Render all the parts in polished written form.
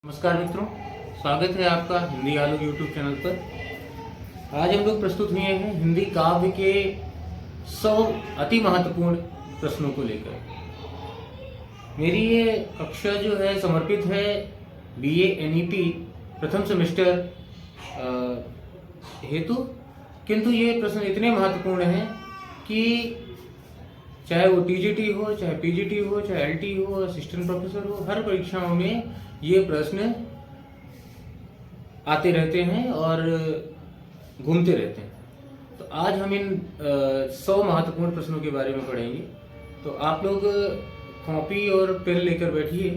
नमस्कार मित्रों, स्वागत है आपका हिंदी आलोक यूट्यूब चैनल पर। आज हम लोग प्रस्तुत हुए हैं हिंदी काव्य के 100 अति महत्वपूर्ण प्रश्नों को लेकर। मेरी ये कक्षा जो है समर्पित है बीए एनईपी प्रथम सेमेस्टर हेतु, किंतु ये प्रश्न इतने महत्वपूर्ण हैं कि चाहे वो टीजीटी हो, चाहे पीजीटी हो, चाहे एलटी हो, असिस्टेंट प्रोफेसर हो, हर परीक्षाओं में ये प्रश्न आते रहते हैं और घूमते रहते हैं। तो आज हम इन 100 महत्वपूर्ण प्रश्नों के बारे में पढ़ेंगे। तो आप लोग कॉपी और पेन लेकर बैठिए,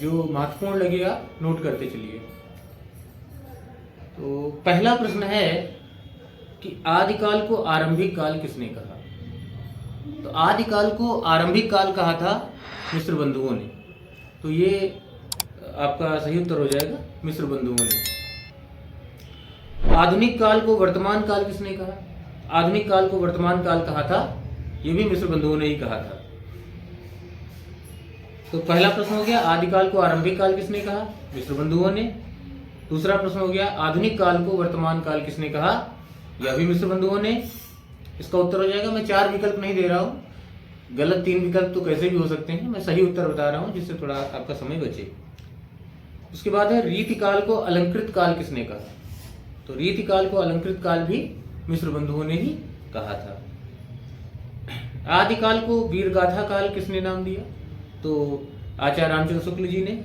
जो महत्वपूर्ण लगेगा नोट करते चलिए। तो पहला प्रश्न है कि आदिकाल को आरंभिक काल किसने कहा? तो आदिकाल को आरंभिक काल कहा था मिस्र बंधुओं ने। तो ये आपका सही उत्तर हो जाएगा, मिस्र बंधुओं ने। आधुनिक काल को वर्तमान काल किसने कहा? आधुनिक काल को वर्तमान काल कहा था, ये भी मिस्र बंधुओं ने ही कहा था। तो पहला प्रश्न हो गया, आदिकाल को आरंभिक काल किसने कहा? मिस्र बंधुओं ने। दूसरा प्रश्न हो गया, आधुनिक काल को वर्तमान काल किसने कहा? यह भी मिस्र बंधुओं ने। इसका उत्तर हो जाएगा, मैं 4 विकल्प नहीं दे रहा हूँ, गलत 3 विकल्प तो कैसे भी हो सकते हैं, मैं सही उत्तर बता रहा हूँ जिससे थोड़ा आपका समय बचे। उसके बाद है, रीतिकाल को अलंकृत काल किसने कहा? तो रीतिकाल को अलंकृत काल भी मिस्र बंधुओं ने ही कहा था। आदिकाल को वीरगाथा काल किसने नाम दिया? तो आचार्य रामचंद्र शुक्ल जी ने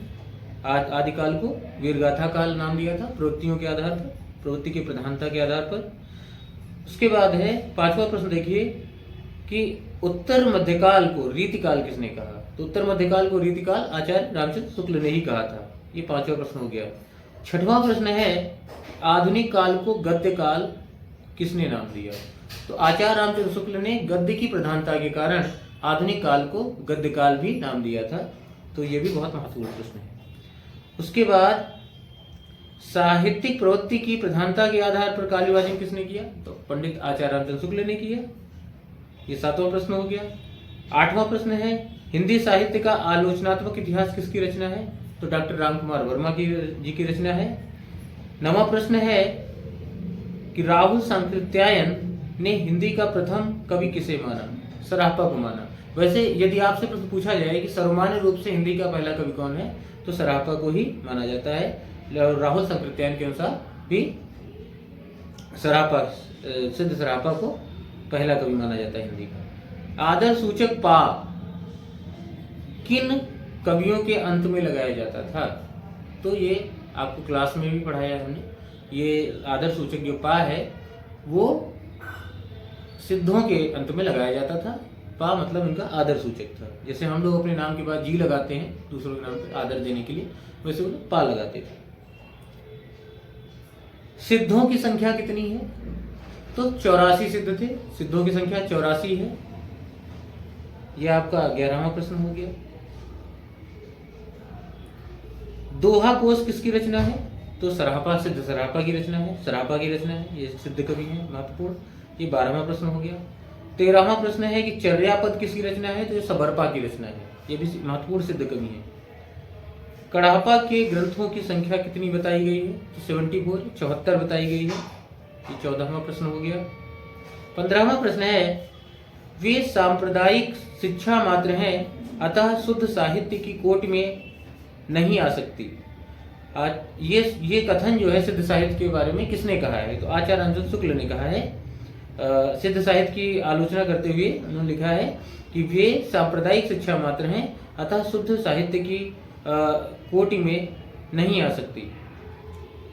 आदिकाल को वीरगाथा काल नाम दिया था, प्रवृत्तियों के आधार पर, प्रवृत्ति की प्रधानता के आधार पर। उसके बाद है 5वां प्रश्न, देखिए कि उत्तर मध्यकाल को रीतिकाल किसने कहा? तो उत्तर मध्यकाल को रीतिकाल आचार्य रामचंद्र शुक्ल ने ही कहा था। ये 5वां प्रश्न हो गया। 6वां प्रश्न है, आधुनिक काल को गद्य काल किसने नाम दिया? तो आचार्य रामचंद्र शुक्ल ने गद्य की प्रधानता के कारण आधुनिक काल को गद्य काल भी नाम दिया था। तो ये भी बहुत महत्वपूर्ण प्रश्न है। उसके बाद, साहित्यिक प्रवृत्ति की प्रधानता के आधार पर काल विभाजन किसने किया? तो पंडित आचार्य रामचंद्र शुक्ल ने किया। ये 7वां प्रश्न हो गया। 8वां प्रश्न है, हिंदी साहित्य का आलोचनात्मक इतिहास किसकी रचना है? तो डॉक्टर रामकुमार वर्मा जी की रचना है। 9वां प्रश्न है कि राहुल सांकृत्यायन ने हिंदी का प्रथम कवि किसे माना? सराहपा को माना। वैसे यदि आपसे प्रश्न पूछा जाए कि सर्वमान्य रूप से हिंदी का पहला कवि कौन है, तो सराहपा को ही माना जाता है। राहुल सांकृत्यायन के अनुसार भी सराहपा, सिद्ध सराहपा को पहला कवि माना जाता है हिंदी का। आदर सूचक पा किन कवियों के अंत में लगाया जाता था? तो ये आपको क्लास में भी पढ़ाया है हमने। ये आदर सूचक जो पा है वो सिद्धों के अंत में लगाया जाता था। पा मतलब इनका आदर सूचक था। जैसे हम लोग अपने नाम के बाद जी लगाते हैं दूसरों के नाम पे आदर देने के लिए, वैसे वो पा लगाते थे। सिद्धों की संख्या कितनी है? तो 84 सिद्ध थे। सिद्धों की संख्या 84 है। यह आपका 11वां प्रश्न हो गया। दोहा कोश किसकी रचना है? तो सराहपा, सिद्ध सराहपा की रचना है। सराहपा की रचना है, ये सिद्ध कवि है महत्वपूर्ण। ये 12वां प्रश्न हो गया। 13वां प्रश्न है कि चर्यापद किसकी रचना है? तो ये सबरपा की रचना है, ये भी महत्वपूर्ण सिद्ध कवि है। कड़ापा के ग्रंथों की संख्या कितनी बताई गई है? तो 74, 74 बताई गई है। ये 14वां प्रश्न हो गया। 15वां प्रश्न है, वे सांप्रदायिक शिक्षा मात्र हैं, अतः शुद्ध साहित्य की कोटि में नहीं आ सकती। आज ये कथन जो है सिद्ध साहित्य के बारे में किसने कहा है? तो आचार्य रामचंद्र शुक्ल ने कहा है। सिद्ध साहित्य की आलोचना करते हुए उन्होंने लिखा है कि वे सांप्रदायिक शिक्षा मात्र हैं, अतः शुद्ध साहित्य की कोटि में नहीं आ सकती।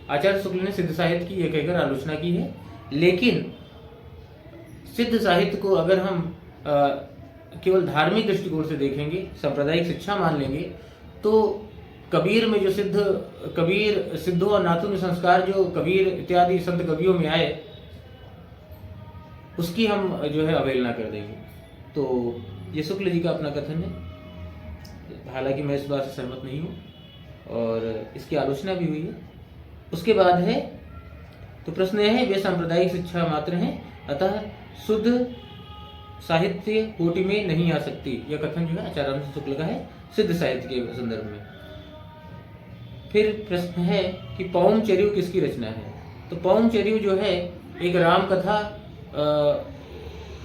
आचार्य शुक्ल ने सिद्ध साहित्य की यह कहकर आलोचना की है। लेकिन सिद्ध साहित्य को अगर हम केवल धार्मिक दृष्टिकोण से देखेंगे, सांप्रदायिक शिक्षा मान लेंगे, तो कबीर में जो सिद्धों और नाथों में संस्कार जो कबीर इत्यादि संत कवियों में आए, उसकी हम जो है अवहेलना कर देंगे। तो ये शुक्ल जी का अपना कथन है। हालांकि मैं इस बात से सहमत नहीं हूँ और इसकी आलोचना भी हुई है। उसके बाद है, तो प्रश्न यह है, वे सांप्रदायिक शिक्षा मात्र हैं, अतः शुद्ध साहित्य कोटि में नहीं आ सकती। यह कथन जो है आचार्य रामचंद्र शुक्ल का है सिद्ध साहित्य के संदर्भ में। 16वां प्रश्न है, हिंदी साहित्य का आलोचनात्मक इतिहास किसने रचा? तो आचार्य रामचंद्र शुक्ल ने रचा है। 17वां प्रश्न है, हिंदी साहित्य के फिर प्रश्न है कि पौम चरिऊ किसकी रचना है? तो पौम चरिऊ जो है एक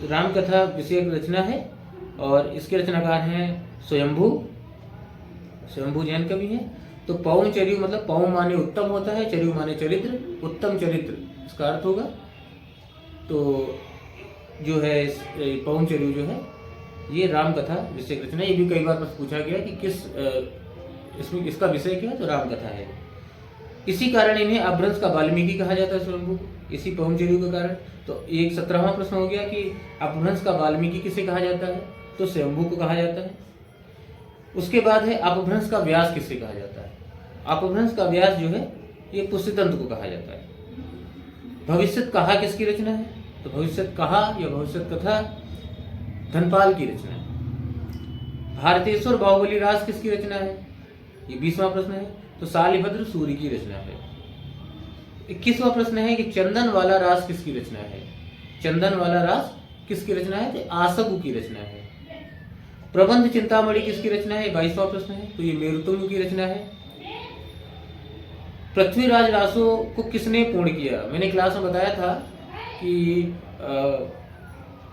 रामकथा विषयक रचना है और इसके रचनाकार हैं स्वयंभू जैन कवि हैं। तो पौम चरिऊ मतलब पौम माने उत्तम होता है, चरिऊ माने चरित्र, उत्तम चरित्र इसका अर्थ होगा। तो जो है पौम चरिऊ जो है ये रामकथा विषयक रचना। ये भी कई बार प्रश्न पूछा गया कि इसमें इसका विषय क्या है, तो रामकथा है। इसी कारण इन्हें अपभ्रंश का वाल्मीकि कहा जाता है स्वयंभू को, इसी पौम चरिऊ के कारण। तो एक 17वां प्रश्न हो गया कि अपभ्रंश का वाल्मीकि किसे कहा जाता है? तो स्वयंभू को कहा जाता है। उसके बाद है अपभ्रंश का व्यास किसे कहा जाता है? अपभ्रंश का व्यास जो है ये पुष्यतंत्र को कहा जाता है। भविष्यत कहा किसकी रचना है? तो भविष्यत कहा या भविष्यत कथा धनपाल की रचना है। भारतेश्वर बाहुबली रास किसकी रचना है? ये 20वां प्रश्न है। तो शालिभद्र सूर्य की रचना है। 21वां प्रश्न है कि चंदन वाला रास किसकी रचना है? चंदन वाला रास किसकी रचना है? तो आसगु की रचना है। प्रबंध चिंतामणि किसकी रचना है? 22वां प्रश्न है। तो ये मेरुतुंग की रचना है। पृथ्वीराज रासो को किसने पूर्ण किया? मैंने क्लास में बताया था कि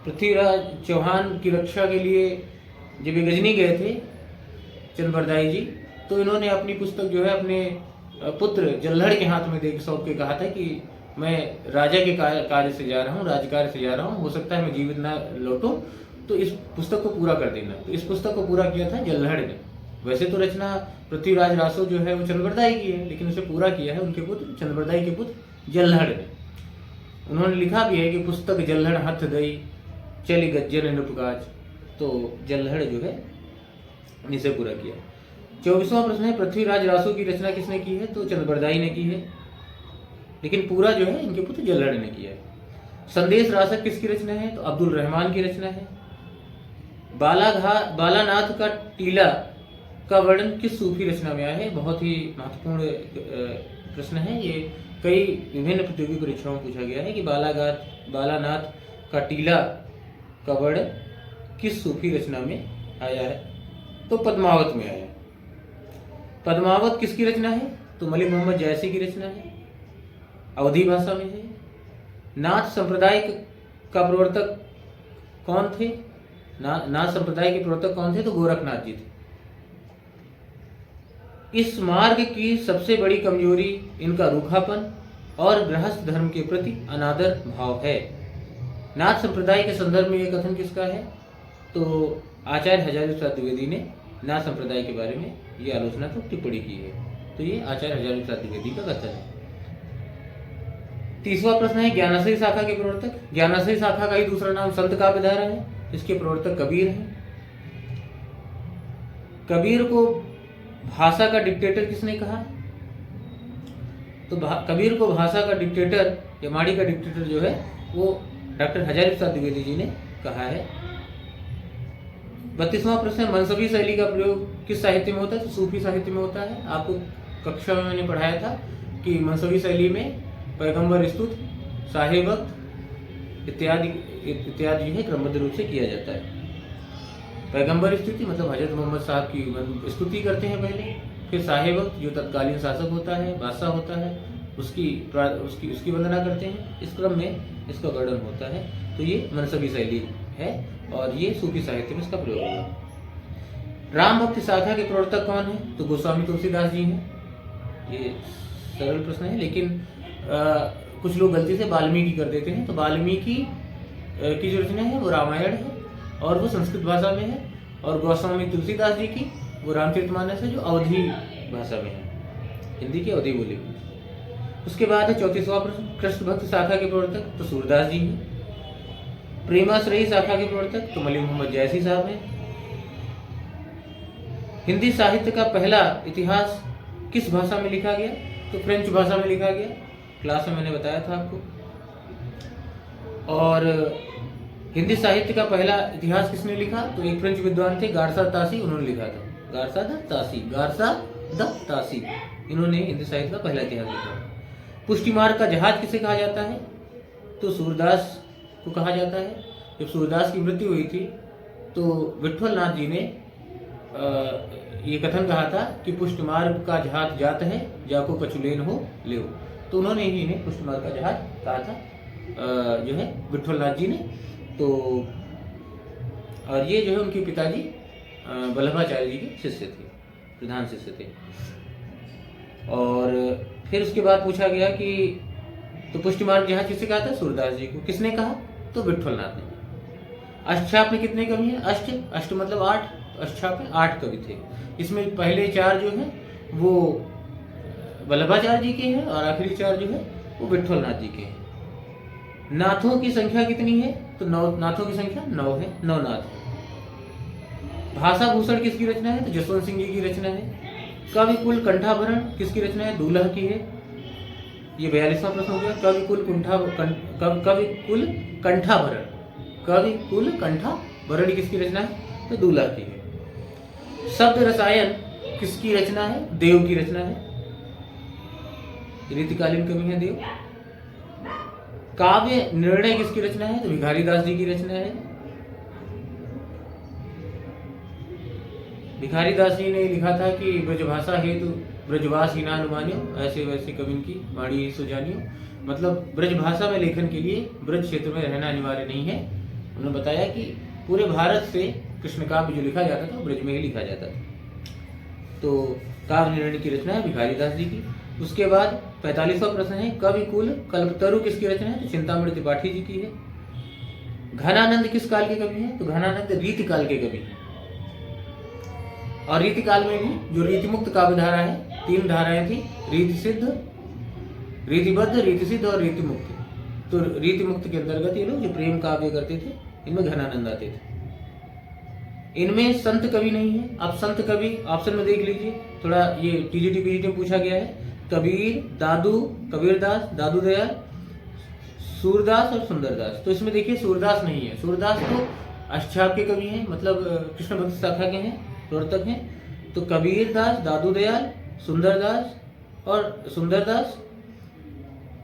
पृथ्वीराज चौहान की रक्षा के लिए जब ये गजनी गए थे चंद्रबरदाई जी, तो इन्होंने अपनी पुस्तक जो है अपने पुत्र जल्हड़ के हाथ में दे सौंप के कहा था कि मैं राजा के कार्य से जा रहा हूँ, राजकार्य से जा रहा हूँ, हो सकता है मैं जीवित ना लौटूं, तो इस पुस्तक को पूरा कर देना। तो इस पुस्तक को पूरा किया था जल्हड़ ने। वैसे तो रचना पृथ्वीराज रासो जो है वो चंद्रबरदाई की है, लेकिन उसे पूरा किया है उनके पुत्र चंद्रबरदाई के पुत्र जल्हड़ ने। उन्होंने लिखा भी है कि पुस्तक जल्हड़ हथ दई चली गज्जन नृपकाज। तो जल्हड़ जो है इसे पूरा किया। 24वां प्रश्न है पृथ्वीराज रासो की रचना किसने की है? तो चंद्रबरदाई ने की है, लेकिन पूरा जो है इनके पुत्र जल्हड़ ने किया है। संदेश रासक किसकी रचना है? तो अब्दुल रहमान की रचना है। बालानाथ का टीला का वर्णन किस सूफी रचना में आया है? बहुत ही महत्वपूर्ण प्रश्न है। ये कई विभिन्न प्रतियोगी परीक्षाओं में पूछा गया है कि बालानाथ का टीला का वर्णन किस सूफी रचना में आया है? तो पद्मावत में आया है। पद्मावत किसकी रचना है? तो मलिक मोहम्मद जैसी की रचना है, अवधी भाषा में है। नाथ संप्रदाय का प्रवर्तक कौन थे? नाथ संप्रदाय के प्रवर्तक कौन थे? तो गोरखनाथ जी थे। इस मार्ग की सबसे बड़ी कमजोरी इनका रूखापन और गृहस्थ धर्म के प्रति अनादर भाव है। नाथ संप्रदाय के संदर्भ में यह कथन किसका है? तो आचार्य हजारी प्रसाद द्विवेदी ने नाथ संप्रदाय के बारे में ये आलोचनात्मक टिप्पणी की है। तो ये आचार्य हजारी प्रसाद द्विवेदी का कथन है। 30वां प्रश्न है ज्ञानाश्रयी शाखा के प्रवर्तक। ज्ञानाश्रयी शाखा का ही दूसरा नाम संत काव्यधारा है। इसके प्रवर्तक कबीर हैं। कबीर को भाषा का डिक्टेटर किसने कहा? तो कबीर को भाषा का डिक्टेटर या माड़ी का डिक्टेटर जो है वो डॉक्टर हजारी प्रसाद द्विवेदी जी ने कहा है। 32वां प्रश्न है मनसबी शैली का प्रयोग किस साहित्य में होता है? तो सूफी साहित्य में होता है। आपको कक्षा में मैंने पढ़ाया था कि मनसबी शैली में पैगंबर स्तुति, साहे वक्त इत्यादि जो है क्रमबद्ध रूप से किया जाता है। पैगंबर स्तुति मतलब हजरत मोहम्मद साहब की स्तुति करते हैं पहले, फिर साहे वक्त जो तत्कालीन शासक होता है, बादशाह होता है, उसकी वंदना करते हैं। इस क्रम में इसका वर्णन होता है। तो ये मनसबी शैली है और ये सूफी साहित्य में इसका प्रयोग होगा। राम भक्ति शाखा के प्रवर्तक कौन है? तो गोस्वामी तुलसीदास जी हैं। ये सरल प्रश्न है, लेकिन कुछ लोग गलती से वाल्मीकि कर देते हैं। तो वाल्मीकि की जो रचना है वो रामायण है और वो संस्कृत भाषा में है, और गोस्वामी तुलसीदास जी की वो रामचरितमानस है जो अवधी भाषा में है, हिंदी की अवधी बोली। उसके बाद है 34वां प्रश्न कृष्ण भक्त शाखा के प्रवर्तक। तो सूरदास जी हैं। प्रेमाश्रयी शाखा के प्रवर्तक तो मलिक मोहम्मद जैसी साहब हैं। हिंदी साहित्य का पहला इतिहास किस भाषा में लिखा गया? तो फ्रेंच भाषा में लिखा गया। क्लास में मैंने बताया था आपको। और हिंदी साहित्य का पहला इतिहास किसने लिखा? तो एक फ्रेंच विद्वान थे गारसा तासी, उन्होंने लिखा था। गारसा द तासी इन्होंने हिंदी साहित्य का पहला इतिहास लिखा। पुष्टि मार्ग का जहाज किसे कहा जाता है? तो सूरदास को कहा जाता है। जब सूरदास की मृत्यु हुई थी तो विठल नाथ जी ने ये कथन कहा था कि पुष्ट मार्ग का जहाज जात है, जाको कछुलेन हो ले। तो उन्होंने ही इन्हें पुष्ट मार्ग का जहाज कहा था जो है विठ्ठलनाथ जी ने। तो और ये जो है उनके पिताजी वल्लभाचार्य जी के शिष्य थे, प्रधान शिष्य थे। और फिर उसके बाद पूछा गया कि तो पुष्ट मार्ग जहाज किससे कहा था? सूरदास जी को। किसने कहा? तो विठ्ठलनाथ ने। अष्टछाप में कितने कवि हैं? अष्ट मतलब 8, अष्टछाप में 8 कवि थे। इसमें पहले 4 जो है वो वल्लभाचार्य जी के हैं और आखिरी 4 जो है वो विठ्ठलनाथ जी के हैं। नाथों की संख्या कितनी है? तो 9 नाथों की संख्या 9 है, 9 नाथ है। भाषा भूषण किसकी रचना है? तो जसवंत सिंह जी की रचना है। कवि कुल कंठाभरण किसकी रचना है? दूल्हा की है। ये 42वां प्रश्न हो गया। कवि कुल कंठाभरण, कवि कुल कंठाभरण किसकी रचना है? तो दूल्हा की है। शब्द रसायन किसकी रचना है? देव की रचना है। रीतिकालीन कवि है देव। काव्य निर्णय किसकी रचना है? तो भिखारी दास जी की रचना है। भिखारी दास जी ने लिखा था कि ब्रजभाषा हेतु ब्रजवास ही नानुमानियो, ऐसे वैसे कवि की वाणी ही सुजानियो। मतलब ब्रजभाषा में लेखन के लिए ब्रज क्षेत्र में रहना अनिवार्य नहीं है। उन्होंने बताया कि पूरे भारत से कृष्ण काव्य जो लिखा जाता था ब्रज में ही लिखा जाता था। तो काव्य निर्णय की रचना है भिखारी दास जी की। उसके बाद 45वां प्रश्न है, कवि कुल कल्पतरु किसकी रचना है? तो चिंतामणि त्रिपाठी जी की है। घनानंद किस काल के कवि हैं? तो घनानंद रीति काल के कवि हैं। और रीति काल में भी जो रीतिमुक्त काव्य धारा है, 3 धाराएं थी, रीति सिद्ध, रीतिबद्ध, रीति सिद्ध और रीति मुक्त। तो रीति मुक्त के अंतर्गत ये लोग जो प्रेम काव्य करते थे इनमें घनानंद आते थे। इनमें संत कवि नहीं है। अब संत कवि ऑप्शन में देख लीजिए, थोड़ा ये टीजीटी पीजीटी में पूछा गया है। कबीर, दादू, कबीरदास, दादू दयाल, सूरदास और सुंदरदास। तो इसमें देखिए सूरदास नहीं है। सूरदास तो अष्टछाप के कवि हैं, मतलब कृष्ण भक्त शाखा के हैं, प्रवर्तक हैं। तो कबीरदास, दादू दयाल, सुंदरदास और सुंदरदास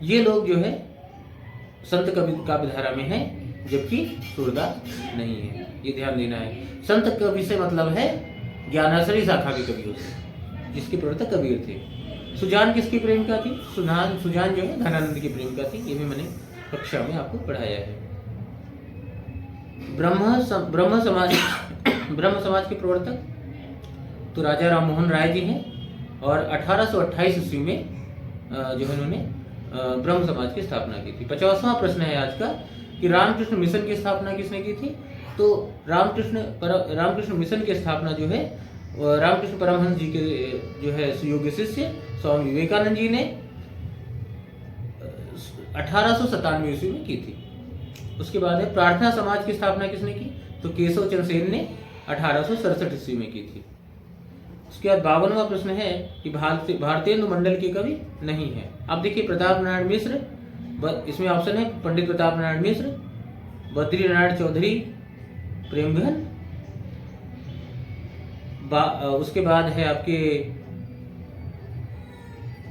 ये लोग जो है संत कवि काव्य धारा में है, जबकि सूरदास नहीं है। ये ध्यान देना है। संत कवि से मतलब है ज्ञानाश्रयी शाखा के कवियों से, जिसके प्रवर्तक कबीर थे। सुजान किसकी प्रेमिका थी? सुजान जो है घनानंद की प्रेमिका थी। ये भी मैंने कक्षा में आपको पढ़ाया है। ब्रह्म समाज के प्रवर्तक तो राजा राम मोहन राय जी हैं और 1828 ईस्वी में जो है उन्होंने ब्रह्म समाज की स्थापना की थी। 50वां प्रश्न है आज का कि रामकृष्ण मिशन की स्थापना किसने की थी? तो रामकृष्ण मिशन की स्थापना जो है रामकृष्ण परमहंस जी के जो है सुयोग्य शिष्य स्वामी विवेकानंद जी ने 1897 ईस्वी में की थी। उसके बाद है प्रार्थना समाज की स्थापना किसने की? तो केशव चंद्र सेन ने 1867 ईस्वी में की थी। उसके बाद 52वां प्रश्न है कि भारतेंदु मंडल के कवि नहीं है। अब देखिए प्रताप नारायण मिश्र, इसमें ऑप्शन है पंडित प्रताप नारायण मिश्र, बद्री नारायण चौधरी प्रेमघन, उसके बाद है आपके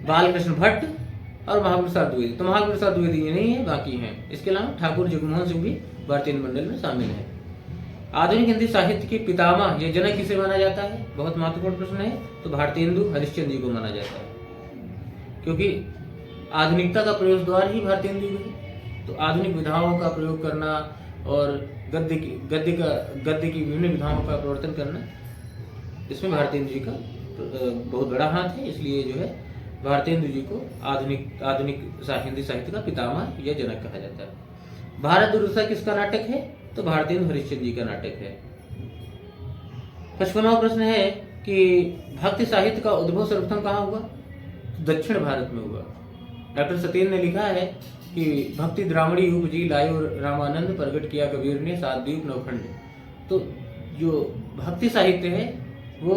बालकृष्ण भट्ट और महाप्रसाद द्विवेदी। तो महाप्रसाद द्विवेदी ये नहीं है, बाकी हैं। इसके अलावा ठाकुर जगमोहन सिंह भी भारतीय मंडल में शामिल है। आधुनिक हिंदी साहित्य के पितामह या जनक किसे माना जाता है? बहुत महत्वपूर्ण प्रश्न है। तो भारतेंदु हरिश्चंद्र जी को माना जाता है, क्योंकि आधुनिकता का प्रवेश द्वार ही भारतेंदु है। तो आधुनिक विधाओं का प्रयोग करना और गद्य की विभिन्न विधाओं का प्रवर्तन करना, इसमें भारतेंदु जी का बहुत बड़ा हाथ है। इसलिए जो है भारतेंदु जी को आधुनिक हिंदी साहित्य का पितामह या जनक कहा जाता है। भारत दुर्दशा किसका नाटक है? तो भारतेंदु हरिश्चंद्र जी का नाटक है। 55वां प्रश्न है कि भक्ति साहित्य का उद्भव सर्वप्रथम कहाँ हुआ? दक्षिण भारत में हुआ। डॉक्टर सत्येंद्र ने लिखा है कि भक्ति द्रावणी उपजी लायो रामानंद, प्रकट किया कबीर ने 7 द्वीप 9 खंड। तो जो भक्ति साहित्य है वो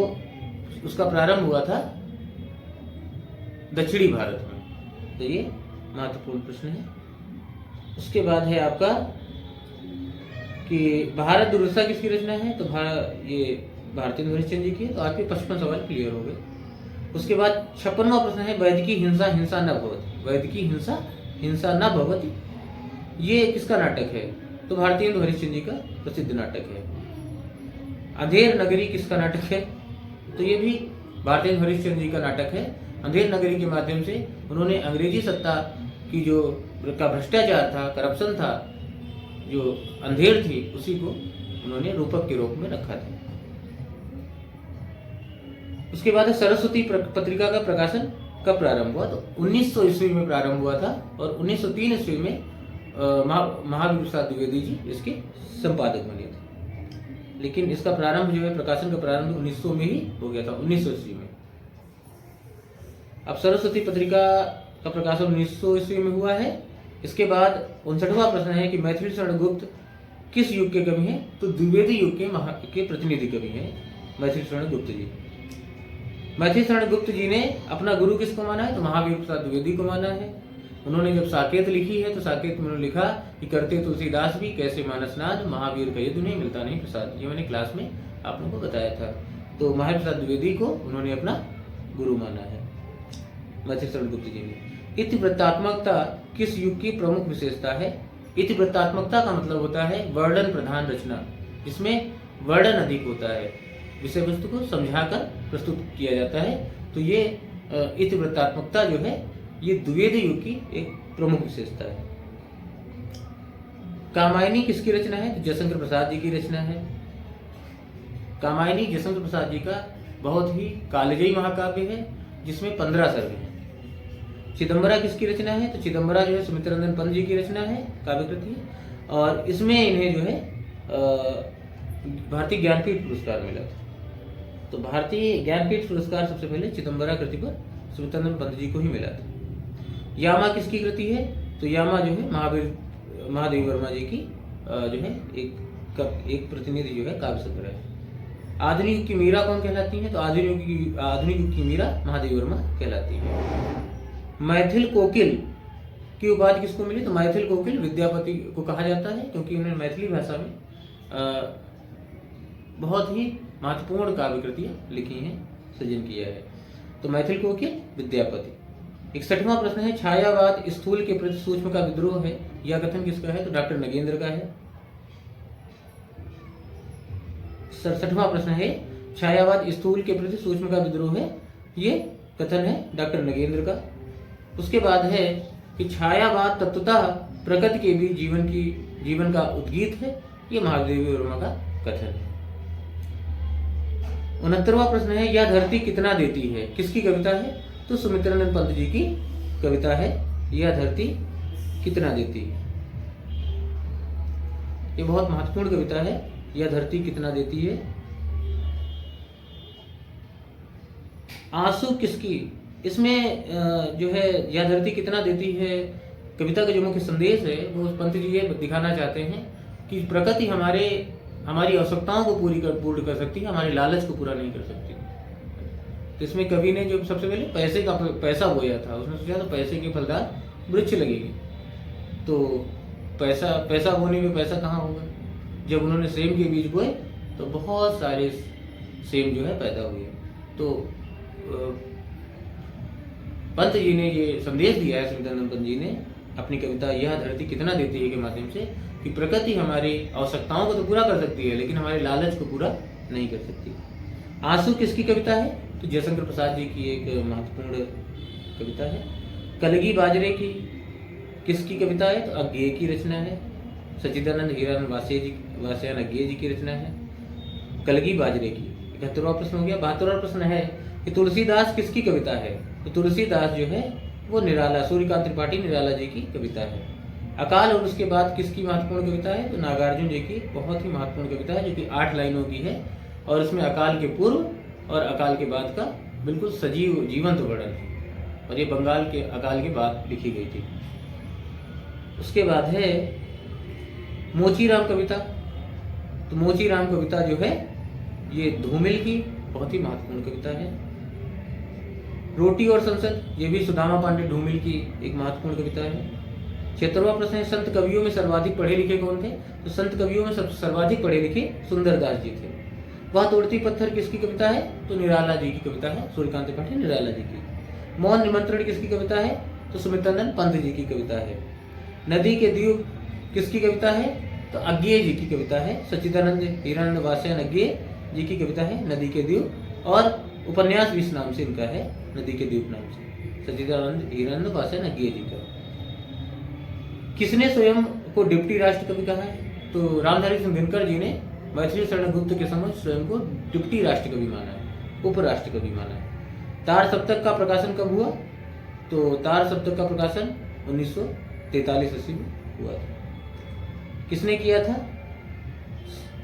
उसका प्रारंभ हुआ था दक्षिणी भारत में। तो ये महत्वपूर्ण प्रश्न है। उसके बाद है आपका कि भारत दुर्दशा किसकी रचना है? तो ये भारतेंदु हरिश्चंद्र जी की है। तो आपके 55 सवाल क्लियर हो गए। उसके बाद 56वां प्रश्न है वैदिकी हिंसा न भवति। वैदिकी हिंसा न भवति ये किसका नाटक है? तो भारतेंदु हरिश्चंद्र जी का प्रसिद्ध नाटक है। अंधेर नगरी किसका नाटक है? तो ये भी भारतेंदु हरिश्चंद्र जी का नाटक है। अंधेर नगरी के माध्यम से उन्होंने अंग्रेजी सत्ता की जो का भ्रष्टाचार था, करप्शन था, जो अंधेर थी, उसी को उन्होंने रूपक के रूप में रखा था। उसके बाद सरस्वती पत्रिका का प्रकाशन कब प्रारंभ हुआ? तो 1900 ईस्वी में प्रारंभ हुआ था और 1903 ईस्वी में महावीर प्रसाद द्विवेदी जी इसके संपादक बने थे। लेकिन इसका प्रारंभ जो है, प्रकाशन का प्रारंभ 1900 में ही हो गया था, 1900 ईस्वी में। अब सरस्वती पत्रिका का प्रकाशन 1900 ईस्वी में हुआ है। इसके बाद 59वां प्रश्न है कि मैथिली शरण गुप्त किस युग के कवि हैं? तो द्विवेदी युग के प्रतिनिधि कवि हैं मैथिली शरण गुप्त जी। मैथिली शरण गुप्त जी ने अपना गुरु किसको माना है? तो महावीर प्रसाद द्विवेदी को माना है। उन्होंने जब साकेत लिखी है तो साकेत में उन्होंने लिखा कि करते तुलसीदास भी कैसे मानसनाद, महावीर का यदु नहीं मिलता नहीं प्रसाद। ये मैंने क्लास में आप लोगों को बताया था। तो महावीर प्रसाद द्विवेदी को उन्होंने अपना गुरु माना है मैथिली शरण गुप्त जी ने। इतिवृत्तात्मकता किस युग की प्रमुख विशेषता है? इतिवृत्तात्मकता का मतलब होता है वर्णन प्रधान रचना, जिसमें वर्णन अधिक होता है, विषय वस्तु को समझाकर प्रस्तुत किया जाता है। तो ये इतिवृत्तात्मकता जो है, ये द्विवेदी युग की एक प्रमुख विशेषता है। कामायनी किसकी रचना है? तो जयशंकर प्रसाद जी की रचना है। कामायनी जयशंकर प्रसाद जी का बहुत ही कालजयी महाकाव्य है, जिसमें 15 सर्ग हैं। चिदंबरा किसकी रचना है? तो चिदंबरा जो है सुमित्रानंद पंत जी की रचना है, काव्य कृति है। और इसमें इन्हें जो है भारतीय ज्ञानपीठ पुरस्कार मिला था। तो भारतीय ज्ञानपीठ पुरस्कार सबसे पहले चिदंबरा कृति पर सुमित्रानंद पंत जी को ही मिला था। यामा किसकी कृति है? तो यामा जो है महादेवी वर्मा जी की जो है एक प्रतिनिधि जो है काव्य संग्रह है। आधुनिक युग की मीरा कौन कहलाती है? तो आधुनिक युग की मीरा महादेवी वर्मा कहलाती है। मैथिल कोकिल की उपाधि किसको मिली? तो मैथिल कोकिल विद्यापति को कहा जाता है, क्योंकि उन्होंने मैथिली भाषा में बहुत ही महत्वपूर्ण काव्य कृतियां लिखी हैं, सृजन किया है। तो मैथिल कोकिल विद्यापति। 61वां प्रश्न है छायावाद स्थूल के प्रति सूक्ष्म का विद्रोह है, यह कथन किसका है? तो डॉक्टर नगेंद्र का है। 67वां प्रश्न है छायावाद स्थूल के प्रति सूक्ष्म का विद्रोह है, ये कथन है डॉक्टर नगेंद्र का। उसके बाद है कि छायावाद तत्वतः प्रकृति के भी जीवन का उद्गीत है, ये महादेवी वर्मा का कथन है। 69वां प्रश्न है यह धरती कितना देती है, किसकी कविता है? तो सुमित्रानंद पंत जी की कविता है, यह धरती कितना देती है। ये बहुत महत्वपूर्ण कविता है, यह धरती कितना देती है। आंसू किसकी? इसमें जो है यह धरती कितना देती है कविता का जो मुख्य संदेश है वो पंत जी ये दिखाना चाहते हैं कि प्रकृति हमारी आवश्यकताओं को पूर्ण कर सकती है, हमारे लालच को पूरा नहीं कर सकती। तो इसमें कवि ने जो सबसे पहले पैसा बोया था, उसने सोचा तो पैसे के फलदार वृक्ष लगेगी। तो पैसा बोने में पैसा कहाँ होगा? जब उन्होंने सेम के बीज बोए तो बहुत सारे सेम जो है पैदा हुए। तो पंत जी ने ये संदेश दिया है, सुमित्रानंद पंत जी ने अपनी कविता यह धरती कितना देती है के माध्यम से, कि प्रकृति हमारी आवश्यकताओं को तो पूरा कर सकती है लेकिन हमारे लालच को पूरा नहीं कर सकती। आंसू किसकी कविता है? तो जयशंकर प्रसाद जी की एक महत्वपूर्ण कविता है। कलगी बाजरे की किसकी कविता है? तो अज्ञेय की रचना है, सच्चिदानंद हीरानंद वासयान अज्ञेय जी की रचना है कलगी बाजरे की। 71वां प्रश्न हो गया। 72वां प्रश्न है कि तुलसीदास किसकी कविता है? तो तुलसीदास जो है वो निराला, सूर्यकांत त्रिपाठी निराला जी की कविता है। अकाल और उसके बाद किसकी महत्वपूर्ण कविता है? तो नागार्जुन जी की बहुत ही महत्वपूर्ण कविता है, जो कि 8 लाइनों की है और इसमें अकाल के पूर्व और अकाल के बाद का बिल्कुल सजीव जीवंत वर्णन है, और ये बंगाल के अकाल के बाद लिखी गई थी। उसके बाद है मोचीराम कविता। तो मोचीराम कविता जो है ये धूमिल की बहुत ही महत्वपूर्ण कविता है। रोटी और संसद, ये भी सुदामा पांडे धूमिल की एक महत्वपूर्ण कविता है। 76वां प्रश्न है संत कवियों में सर्वाधिक पढ़े लिखे कौन थे? तो संत कवियों में सर्वाधिक पढ़े लिखे सुंदरदास जी थे। वह तोड़ती पत्थर किसकी कविता है? तो निराला जी की कविता है, सूर्यकांत त्रिपाठी निराला जी की। मौन निमंत्रण किसकी कविता है? तो सुमित्रानंद पंत जी की कविता है। नदी के द्वीप किसकी कविता है? तो अज्ञेय जी की कविता है, सच्चिदानंद हीरानंद वासयान अज्ञेय जी की कविता है नदी के द्वीप। और उपन्यास भी इस नाम से इनका है, नदी के द्वीप नाम से, सच्चिदानंद हीरानंद पासे नगीय जी का। किसने स्वयं को डिप्टी राष्ट्र कवि कहा है? तो रामधारी सिंह दिनकर जी ने मैथिली शरण गुप्त के समक्ष स्वयं को डिप्टी राष्ट्र कवि माना है, उपराष्ट्र कवि माना है। तार सप्तक का प्रकाशन कब हुआ? तो तार सप्तक का प्रकाशन 1943 में हुआ था। किसने किया था?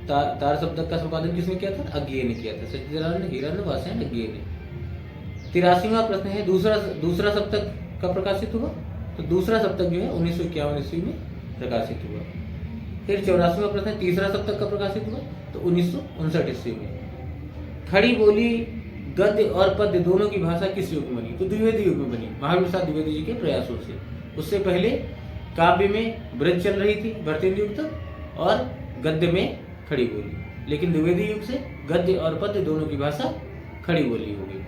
तार सप्तक का संपादन किसने किया था? अज्ञेय ने किया था, सच्चिदानंद हीरानंद पासे अज्ञेय ने। 83वां प्रश्न है, दूसरा सप्तक कब प्रकाशित हुआ? तो दूसरा सप्तक जो है 1951 ईस्वी में प्रकाशित हुआ। फिर 84वां प्रश्न है, तीसरा सप्तक कब प्रकाशित हुआ? तो 1959 ईस्वी में। खड़ी बोली गद्य और पद्य दोनों की भाषा किस युग में बनी? तो द्विवेदी युग में बनी, महावीर प्रसाद द्विवेदी जी के प्रयासों से। उससे पहले काव्य में ब्रज चल रही थी भरतेंदु युग तक, और गद्य में खड़ी बोली, लेकिन द्विवेदी युग से गद्य और पद्य दोनों की भाषा खड़ी बोली हो गई,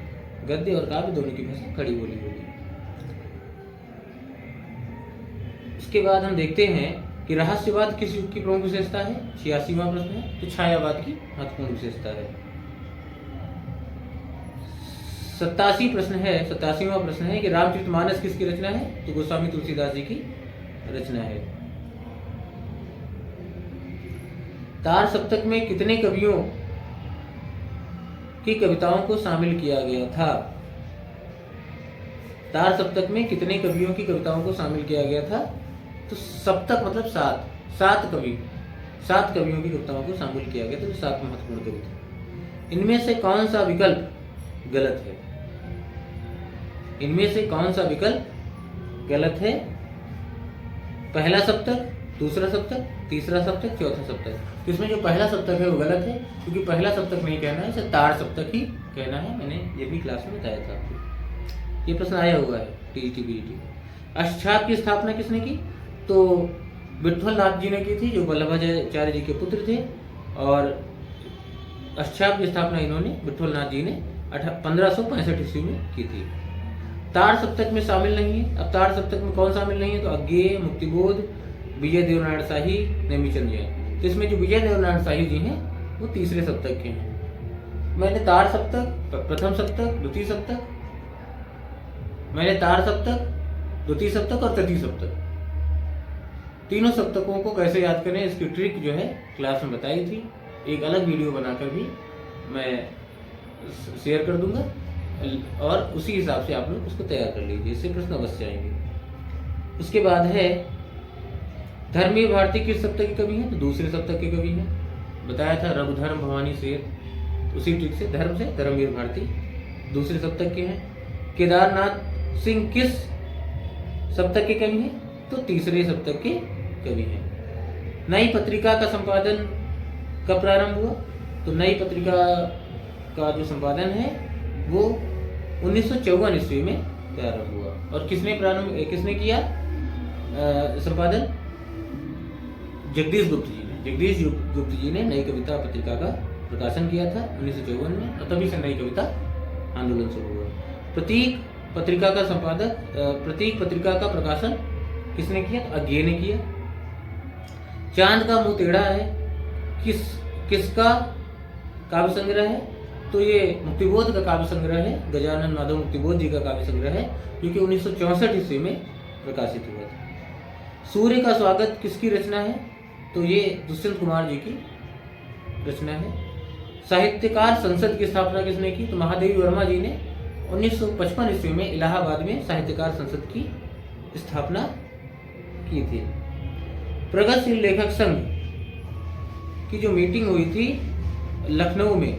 गद्य और काव्य दोनों की भाषा खड़ी बोली हो गई। उसके बाद हम देखते हैं कि रहस्यवाद किस युग की प्रमुख विशेषता है? 86वां प्रश्न है, तो छायावाद की महत्वपूर्ण विशेषता है। 87 प्रश्न है, 87वां प्रश्न है कि रामचरितमानस किसकी रचना है? तो गोस्वामी तुलसीदास जी की रचना है। तार सप्तक में कितने कवियों की कविताओं को शामिल किया गया था? तार सप्तक में कितने कवियों की कविताओं को शामिल किया गया था? तो सप्तक मतलब सात कवियों की कविताओं को शामिल किया गया था, तो 7 महत्वपूर्ण कविता। इनमें से कौन सा विकल्प गलत है? इनमें से कौन सा विकल्प गलत है? पहला सप्तक, दूसरा सप्तक, तीसरा सप्तक, चौथा सप्तक। तो इसमें जो पहला सप्तक है वो गलत है, क्योंकि पहला सप्तक नहीं कहना है, इसे तार सप्तक ही कहना है। मैंने ये भी क्लास में बताया था आपको, ये प्रश्न आया हुआ है टीजीटी बीईटी। अष्टछाप की स्थापना किसने की? तो विठल नाथ जी ने की थी, जो वल्लभाचार्य जी के पुत्र थे, और अष्टछाप की स्थापना इन्होंने, विठल नाथ जी ने 1565 ईस्वी में की थी। तार सप्तक में शामिल नहीं है। अब तार सप्तक में कौन शामिल नहीं है? तो अज्ञेय, मुक्तिबोध, विजय देवनारायण शाही, नेमिचंद जैन। तो इसमें जो विजय देवनारायण शाही जी हैं वो तीसरे सप्तक के हैं। मैंने तार सप्तक, प्रथम सप्तक, द्वितीय सप्तक, मैंने तार सप्तक, द्वितीय सप्तक और तृतीय सप्तक, तीनों सप्तकों को कैसे याद करें इसकी ट्रिक जो है क्लास में बताई थी। एक अलग वीडियो बनाकर भी मैं शेयर कर दूंगा, और उसी हिसाब से आप लोग उसको तैयार कर लीजिए, इससे प्रश्न अवश्य आएंगे। उसके बाद है धर्मवीर भारती किस सप्तक के कवि हैं? तो दूसरे सप्तक के कवि हैं। बताया था रघुधर्म भवानी शेर, उसी ट्रिक से धर्म से धर्मवीर भारती दूसरे सप्तक के हैं। केदारनाथ सिंह किस सप्तक के कवि हैं? तो तीसरे सप्तक के कवि हैं। नई पत्रिका का संपादन कब प्रारंभ हुआ? तो नई पत्रिका का जो संपादन है वो 1954 ईस्वी में प्रारंभ हुआ। और किसने किया संपादन? जगदीश गुप्त जी ने नई कविता पत्रिका का प्रकाशन किया था 1954 में, और तभी से नई कविता आंदोलन शुरू हुआ। प्रतीक पत्रिका का संपादक, प्रतीक पत्रिका का प्रकाशन किसने किया? अज्ञेय ने किया। चांद का मुंह टेढ़ा है किसका काव्य संग्रह है? तो ये मुक्तिबोध का काव्य संग्रह है, गजानन माधव मुक्तिबोध जी का काव्य संग्रह है, जो कि 1964 ईस्वी में प्रकाशित हुआ था। सूर्य का स्वागत किसकी रचना है? तो ये दुष्यंत कुमार जी की रचना है। साहित्यकार संसद की स्थापना किसने की? तो महादेवी वर्मा जी ने 1955 ईस्वी में इलाहाबाद में साहित्यकार संसद की स्थापना की थी। प्रगतिशील लेखक संघ की जो मीटिंग हुई थी लखनऊ में,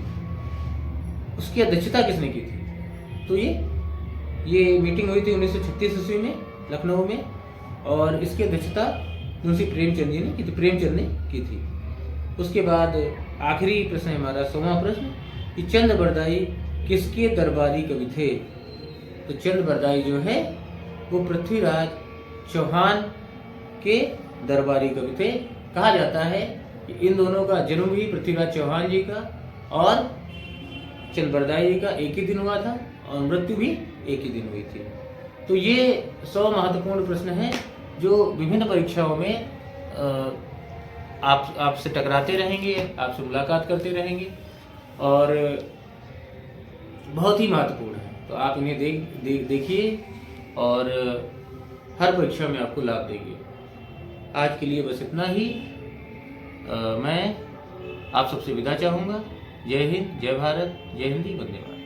उसकी अध्यक्षता किसने की थी? तो ये मीटिंग हुई थी 1936 ईस्वी में लखनऊ में, और इसकी अध्यक्षता मुंशी प्रेमचंद जी ने की थी, प्रेमचंद ने की थी। उसके बाद आखिरी प्रश्न है हमारा 100वां प्रश्न कि चंद बरदाई किसके दरबारी कवि थे? तो चंद बरदाई जो है वो पृथ्वीराज चौहान के दरबारी कवि थे। कहा जाता है कि इन दोनों का जन्म भी पृथ्वीराज चौहान जी का और चंद बरदाई जी का एक ही दिन हुआ था, और मृत्यु भी एक ही दिन हुई थी। तो ये 100 महत्वपूर्ण प्रश्न हैं जो विभिन्न परीक्षाओं में आपसे टकराते रहेंगे, आपसे मुलाकात करते रहेंगे, और बहुत ही महत्वपूर्ण है। तो आप इन्हें देखिए और हर परीक्षा में आपको लाभ देंगे। आज के लिए बस इतना ही। मैं आप सबसे विदा चाहूँगा। जय हिंद, जय भारत, जय हिंदी, वंदे मातरम।